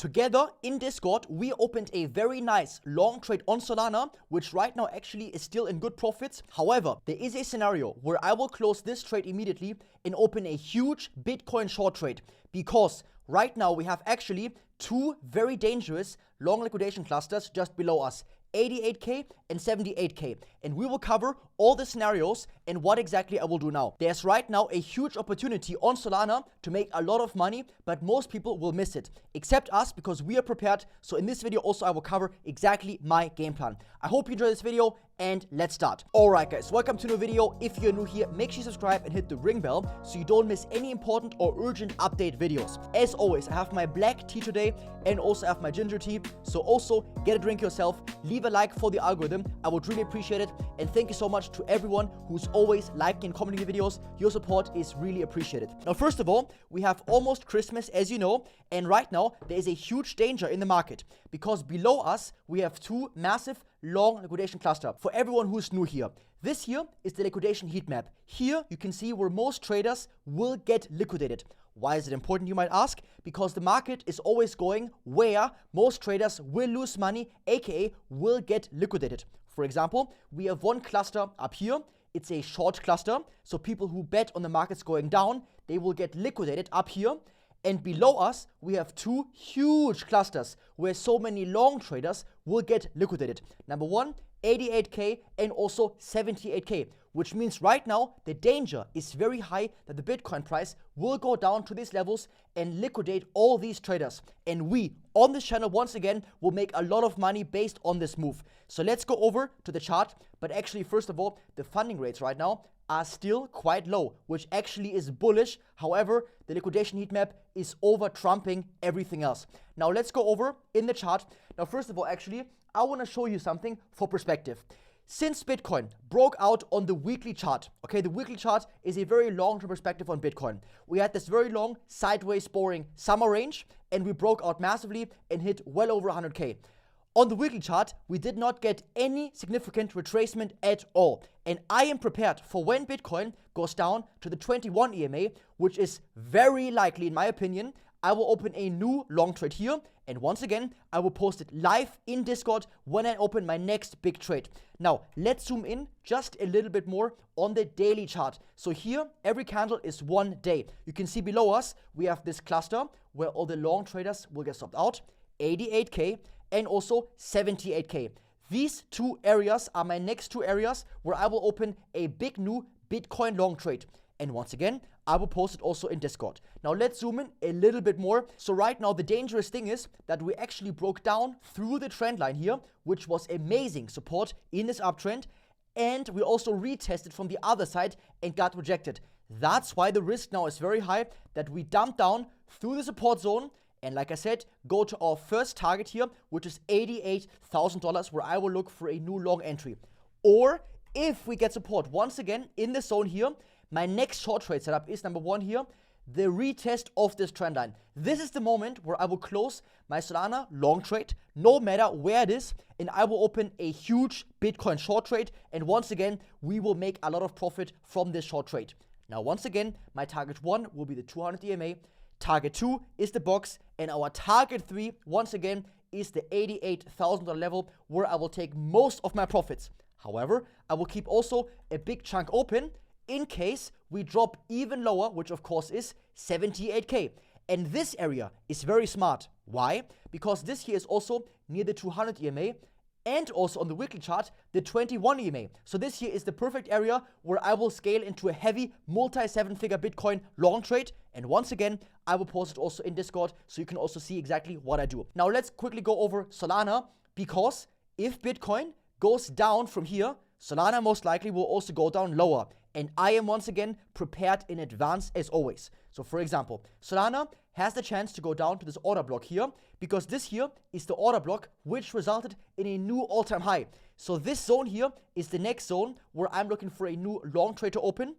Together in Discord, we opened a very nice long trade on Solana, which right now actually is still in good profits. However, there is a scenario where I will close this trade immediately and open a huge Bitcoin short trade, because right now we have actually two very dangerous long liquidation clusters just below us. 88k and 78k, and we will cover all the scenarios and what exactly I will do now. There's right now a huge opportunity on Solana to make a lot of money, but most people will miss it, except us, because we are prepared. So in this video also I will cover exactly my game plan. I hope you enjoy this video, and let's start. Alright guys, welcome to a new video. If you're new here, make sure you subscribe and hit the ring bell so you don't miss any important or urgent update videos. As always, I have my black tea today and also have my ginger tea, so also get a drink yourself, leave a like for the algorithm, I would really appreciate it, and thank you so much to everyone who's always liking and commenting the videos. Your support is really appreciated. Now first of all, we have almost Christmas, as you know, and right now there is a huge danger in the market, because below us we have two massive long liquidation cluster. For everyone who's new here, this here is the liquidation heat map. Here you can see where most traders will get liquidated. Why is it important, you might ask? Because the market is always going where most traders will lose money, aka will get liquidated. For example, we have one cluster up here. It's a short cluster, so people who bet on the markets going down, they will get liquidated up here. And below us, we have two huge clusters where so many long traders will get liquidated. Number one, 88k and also 78k, which means right now the danger is very high that the Bitcoin price will go down to these levels and liquidate all these traders. And we on this channel once again will make a lot of money based on this move. So let's go over to the chart. But actually, first of all, the funding rates right now are still quite low, which actually is bullish. However, the liquidation heat map is over trumping everything else. Now let's go over in the chart. Now first of all, actually, I want to show you something for perspective. Since Bitcoin broke out on the weekly chart, okay, the weekly chart is a very long-term perspective on Bitcoin. We had this very long sideways boring summer range, and we broke out massively and hit well over 100k. On the weekly chart, we did not get any significant retracement at all. And I am prepared for when Bitcoin goes down to the 21 EMA, which is very likely, in my opinion. I will open a new long trade here. And once again, I will post it live in Discord when I open my next big trade. Now, let's zoom in just a little bit more on the daily chart. So here, every candle is 1 day. You can see below us, we have this cluster where all the long traders will get stopped out, 88k and also 78k. These two areas are my next two areas where I will open a big new Bitcoin long trade. And once again, I will post it also in Discord. Now let's zoom in a little bit more. So right now, the dangerous thing is that we actually broke down through the trend line here, which was amazing support in this uptrend. And we also retested from the other side and got rejected. That's why the risk now is very high that we dump down through the support zone. And like I said, go to our first target here, which is $88,000, where I will look for a new long entry. Or if we get support once again in the zone here, my next short trade setup is number one here, the retest of this trend line. This is the moment where I will close my Solana long trade, no matter where it is, and I will open a huge Bitcoin short trade. And once again, we will make a lot of profit from this short trade. Now, once again, my target one will be the 200 EMA. Target 2 is the box, and our target 3, once again, is the $88,000 level, where I will take most of my profits. However, I will keep also a big chunk open in case we drop even lower, which of course is 78k. And this area is very smart. Why? Because this here is also near the 200 EMA, and also on the weekly chart, the 21 EMA. So this here is the perfect area where I will scale into a heavy multi-7-figure Bitcoin long trade. And once again, I will post it also in Discord so you can also see exactly what I do. Now let's quickly go over Solana, because if Bitcoin goes down from here, Solana most likely will also go down lower. And I am once again prepared in advance as always. So for example, Solana has the chance to go down to this order block here, because this here is the order block which resulted in a new all-time high. So this zone here is the next zone where I'm looking for a new long trade to open.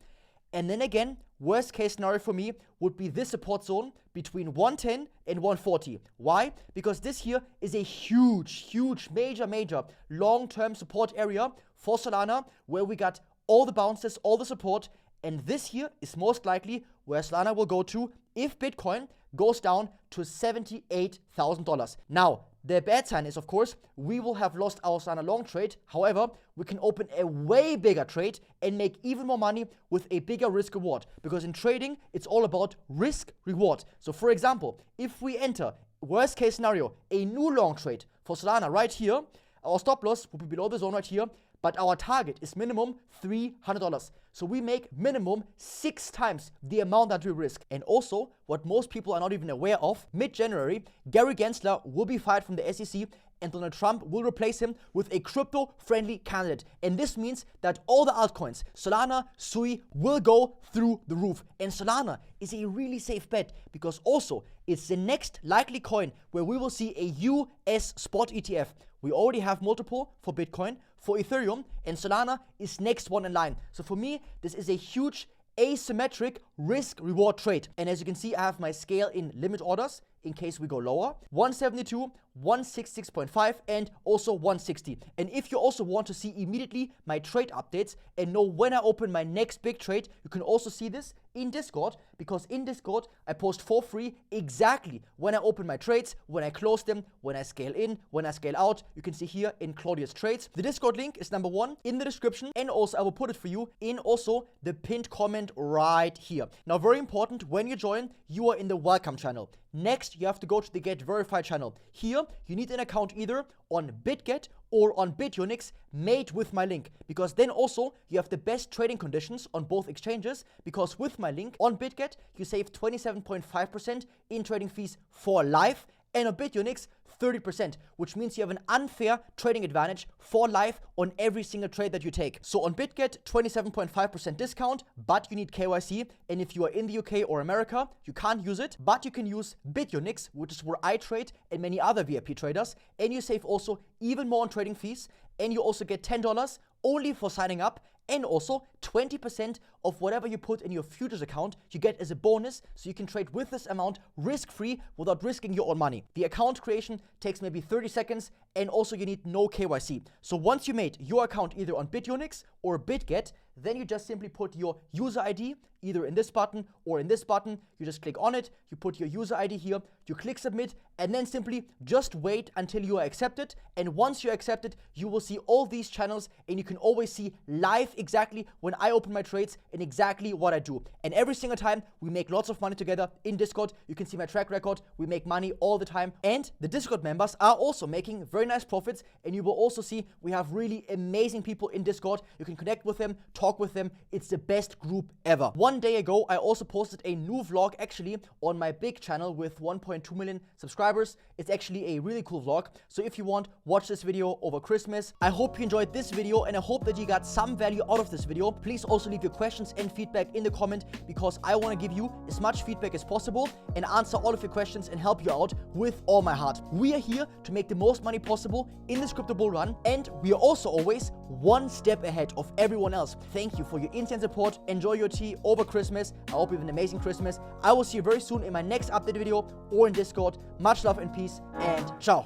And then again, worst case scenario for me would be this support zone between 110 and 140. Why? Because this here is a huge, major long-term support area for Solana, where we got all the bounces, all the support. And this here is most likely where Solana will go to if Bitcoin goes down to $78,000. Now, the bad sign is, of course, we will have lost our Solana long trade. However, we can open a way bigger trade and make even more money with a bigger risk reward. Because in trading, it's all about risk reward. So for example, if we enter, worst case scenario, a new long trade for Solana right here, our stop loss will be below the zone right here, but our target is minimum $300. So we make minimum 6 times the amount that we risk. And also, what most people are not even aware of, mid-January, Gary Gensler will be fired from the SEC and Donald Trump will replace him with a crypto-friendly candidate. And this means that all the altcoins, Solana, Sui, will go through the roof. And Solana is a really safe bet because also it's the next likely coin where we will see a US spot ETF. We already have multiple for Bitcoin, for Ethereum, and Solana is next one in line. So for me, this is a huge asymmetric risk reward trade. And as you can see, I have my scale in limit orders in case we go lower, 172, 166.5, and also 160. And if you also want to see immediately my trade updates and know when I open my next big trade, you can also see this in Discord, because in Discord I post for free exactly when I open my trades, when I close them, when I scale in, when I scale out. You can see here in Claudius trades. The Discord link is number 1 in the description, and also I will put it for you in also the pinned comment right here. Now, very important, when you join, you are in the welcome channel. Next, you have to go to the Get Verified channel. Here, you need an account either on BitGet or on BITUNIX made with my link, because then also you have the best trading conditions on both exchanges, because with my link on BitGet, you save 27.5% in trading fees for life, and on BITUNIX 30%, which means you have an unfair trading advantage for life on every single trade that you take. So on BitGet, 27.5% discount, but you need KYC, and if you are in the UK or America, you can't use it, but you can use BITUNIX, which is where I trade and many other VIP traders, and you save also even more on trading fees, and you also get $10 only for signing up, and also 20% of whatever you put in your futures account you get as a bonus, so you can trade with this amount risk-free without risking your own money. The account creation takes maybe 30 seconds, and also you need no KYC. So once you made your account either on BITUNIX or BitGet, then you just simply put your user ID either in this button or in this button. You just click on it, you put your user ID here, you click submit, and then simply just wait until you are accepted. And once you're accepted, you will see all these channels, and you can always see live exactly when I open my trades and exactly what I do. And every single time we make lots of money together in Discord. You can see my track record. We make money all the time, and the Discord members are also making very nice profits. And you will also see we have really amazing people in Discord. You can connect with them, talk with them. It's the best group ever. One day ago, I also posted a new vlog actually on my big channel with 1.2 million subscribers. It's actually a really cool vlog. So if you want, watch this video over Christmas. I hope you enjoyed this video, and I hope that you got some value out of this video. Please also leave your questions and feedback in the comment, because I want to give you as much feedback as possible and answer all of your questions and help you out with all my heart. We are here to make the most money possible in this crypto bull run, and we are also always one step ahead of everyone else. Thank you for your instant support. Enjoy your tea over Christmas. I hope you have an amazing Christmas. I will see you very soon in my next update video or in Discord. Much love and peace, and ciao.